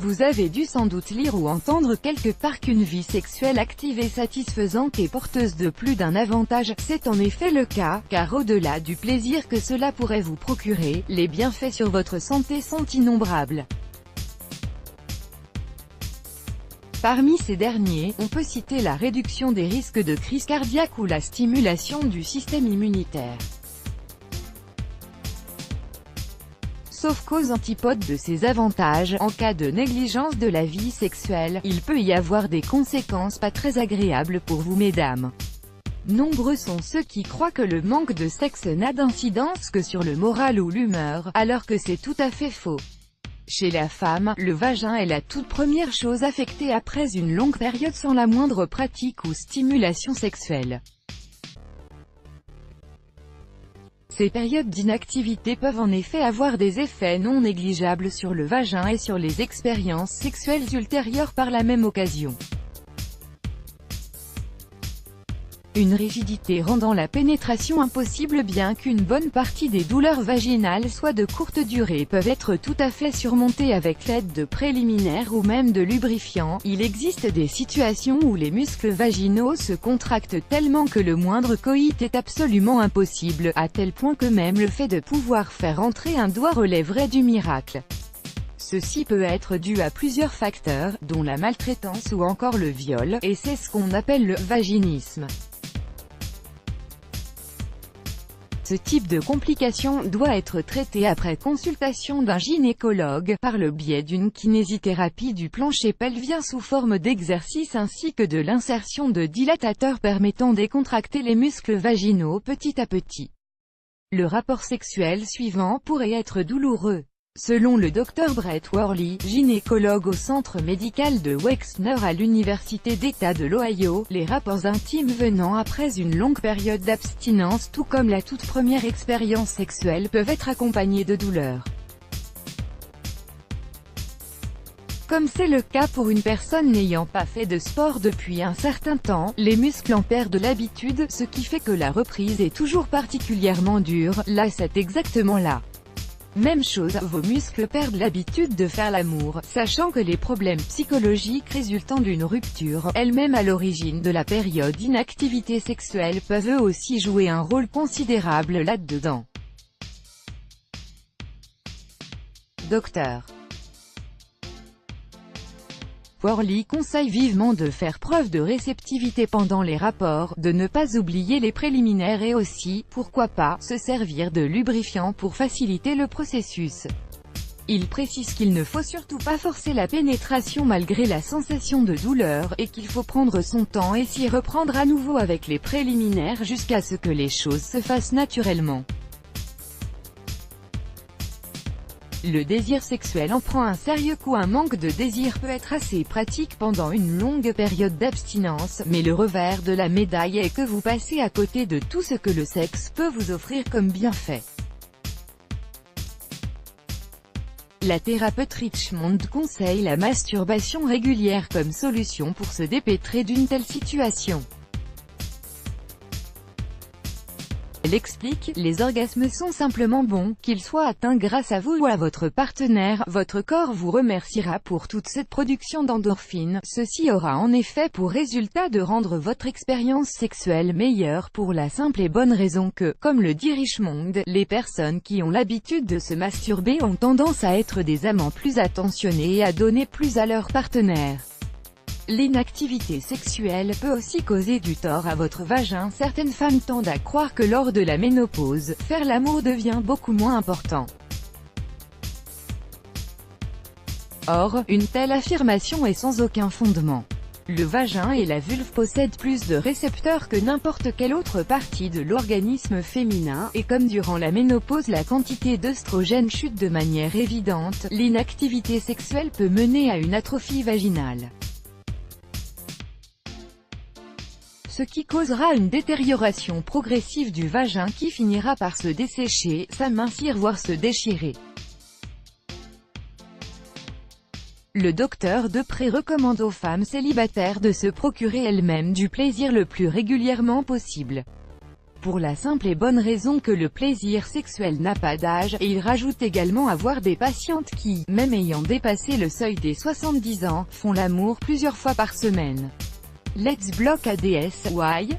Vous avez dû sans doute lire ou entendre quelque part qu'une vie sexuelle active et satisfaisante est porteuse de plus d'un avantage. C'est en effet le cas, car au-delà du plaisir que cela pourrait vous procurer, les bienfaits sur votre santé sont innombrables. Parmi ces derniers, on peut citer la réduction des risques de crise cardiaque ou la stimulation du système immunitaire. Sauf qu'aux antipodes de ces avantages, en cas de négligence de la vie sexuelle, il peut y avoir des conséquences pas très agréables pour vous mesdames. Nombreux sont ceux qui croient que le manque de sexe n'a d'incidence que sur le moral ou l'humeur, alors que c'est tout à fait faux. Chez la femme, le vagin est la toute première chose affectée après une longue période sans la moindre pratique ou stimulation sexuelle. Ces périodes d'inactivité peuvent en effet avoir des effets non négligeables sur le vagin et sur les expériences sexuelles ultérieures par la même occasion. Une rigidité rendant la pénétration impossible. Bien qu'une bonne partie des douleurs vaginales soient de courte durée, peuvent être tout à fait surmontées avec l'aide de préliminaires ou même de lubrifiants, il existe des situations où les muscles vaginaux se contractent tellement que le moindre coït est absolument impossible, à tel point que même le fait de pouvoir faire entrer un doigt relèverait du miracle. Ceci peut être dû à plusieurs facteurs, dont la maltraitance ou encore le viol, et c'est ce qu'on appelle le vaginisme. Ce type de complication doit être traité après consultation d'un gynécologue, par le biais d'une kinésithérapie du plancher pelvien sous forme d'exercice ainsi que de l'insertion de dilatateurs permettant de décontracter les muscles vaginaux petit à petit. Le rapport sexuel suivant pourrait être douloureux. Selon le Dr Brett Worley, gynécologue au centre médical de Wexner à l'université d'État de l'Ohio, les rapports intimes venant après une longue période d'abstinence tout comme la toute première expérience sexuelle peuvent être accompagnés de douleurs. Comme c'est le cas pour une personne n'ayant pas fait de sport depuis un certain temps, les muscles en perdent l'habitude, ce qui fait que la reprise est toujours particulièrement dure. Là c'est exactement là. Même chose, vos muscles perdent l'habitude de faire l'amour, sachant que les problèmes psychologiques résultant d'une rupture, elle-même à l'origine de la période d'inactivité sexuelle, peuvent eux aussi jouer un rôle considérable là-dedans. Docteur Worley conseille vivement de faire preuve de réceptivité pendant les rapports, de ne pas oublier les préliminaires et aussi, pourquoi pas, se servir de lubrifiant pour faciliter le processus. Il précise qu'il ne faut surtout pas forcer la pénétration malgré la sensation de douleur, et qu'il faut prendre son temps et s'y reprendre à nouveau avec les préliminaires jusqu'à ce que les choses se fassent naturellement. Le désir sexuel en prend un sérieux coup. Un manque de désir peut être assez pratique pendant une longue période d'abstinence, mais le revers de la médaille est que vous passez à côté de tout ce que le sexe peut vous offrir comme bienfait. La thérapeute Richmond conseille la masturbation régulière comme solution pour se dépêtrer d'une telle situation. Elle explique, les orgasmes sont simplement bons, qu'ils soient atteints grâce à vous ou à votre partenaire, votre corps vous remerciera pour toute cette production d'endorphines. Ceci aura en effet pour résultat de rendre votre expérience sexuelle meilleure pour la simple et bonne raison que, comme le dit Richmond, les personnes qui ont l'habitude de se masturber ont tendance à être des amants plus attentionnés et à donner plus à leur partenaire. L'inactivité sexuelle peut aussi causer du tort à votre vagin. Certaines femmes tendent à croire que lors de la ménopause, faire l'amour devient beaucoup moins important. Or, une telle affirmation est sans aucun fondement. Le vagin et la vulve possèdent plus de récepteurs que n'importe quelle autre partie de l'organisme féminin, et comme durant la ménopause la quantité d'œstrogène chute de manière évidente, l'inactivité sexuelle peut mener à une atrophie vaginale. Ce qui causera une détérioration progressive du vagin qui finira par se dessécher, s'amincir voire se déchirer. Le docteur Depré recommande aux femmes célibataires de se procurer elles-mêmes du plaisir le plus régulièrement possible. pour la simple et bonne raison que le plaisir sexuel n'a pas d'âge, et il rajoute également avoir des patientes qui, même ayant dépassé le seuil des 70 ans, font l'amour plusieurs fois par semaine. Let's block ADS, why?